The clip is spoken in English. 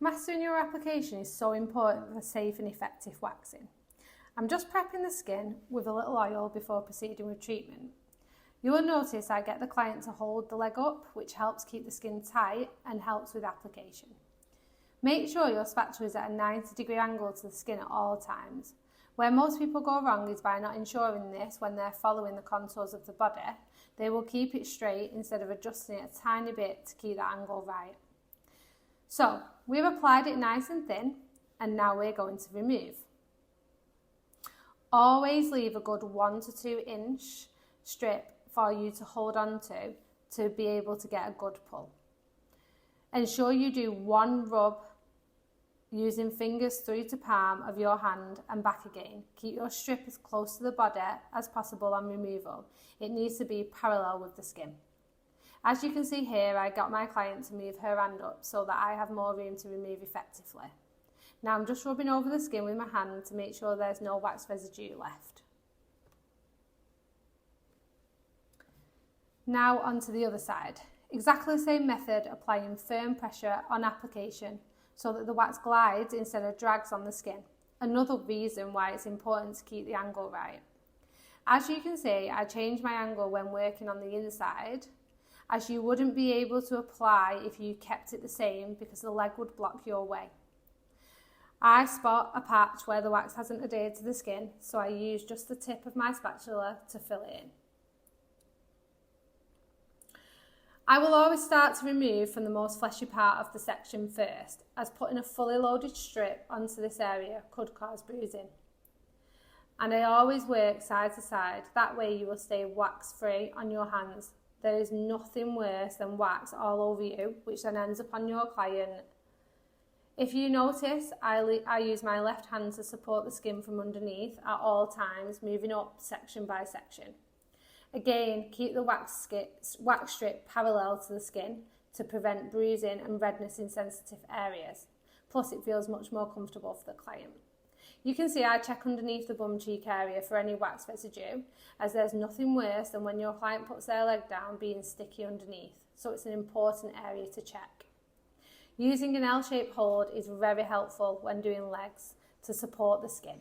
Mastering your application is so important for safe and effective waxing. I'm just prepping the skin with a little oil before proceeding with treatment. You will notice I get the client to hold the leg up, which helps keep the skin tight and helps with application. Make sure your spatula is at a 90-degree angle to the skin at all times. Where most people go wrong is by not ensuring this when they're following the contours of the body. They will keep it straight instead of adjusting it a tiny bit to keep that angle right. So, we've applied it nice and thin, and now we're going to remove. Always leave a good 1 to 2 inch strip for you to hold on to be able to get a good pull. Ensure you do one rub using fingers through to palm of your hand and back again. Keep your strip as close to the body as possible on removal. It needs to be parallel with the skin. As you can see here, I got my client to move her hand up so that I have more room to remove effectively. Now I'm just rubbing over the skin with my hand to make sure there's no wax residue left. Now onto the other side. Exactly the same method, applying firm pressure on application so that the wax glides instead of drags on the skin. Another reason why it's important to keep the angle right. As you can see, I change my angle when working on the inside, as you wouldn't be able to apply if you kept it the same because the leg would block your way. I spot a patch where the wax hasn't adhered to the skin, so I use just the tip of my spatula to fill it in. I will always start to remove from the most fleshy part of the section first, as putting a fully loaded strip onto this area could cause bruising. And I always work side to side, that way you will stay wax free on your hands. There is nothing worse than wax all over you, which then ends up on your client. If you notice, I use my left hand to support the skin from underneath at all times, moving up section by section. Again, keep the wax strip parallel to the skin to prevent bruising and redness in sensitive areas. Plus, it feels much more comfortable for the client. You can see I check underneath the bum cheek area for any wax residue, as there's nothing worse than when your client puts their leg down being sticky underneath, so it's an important area to check. Using an L-shaped hold is very helpful when doing legs to support the skin.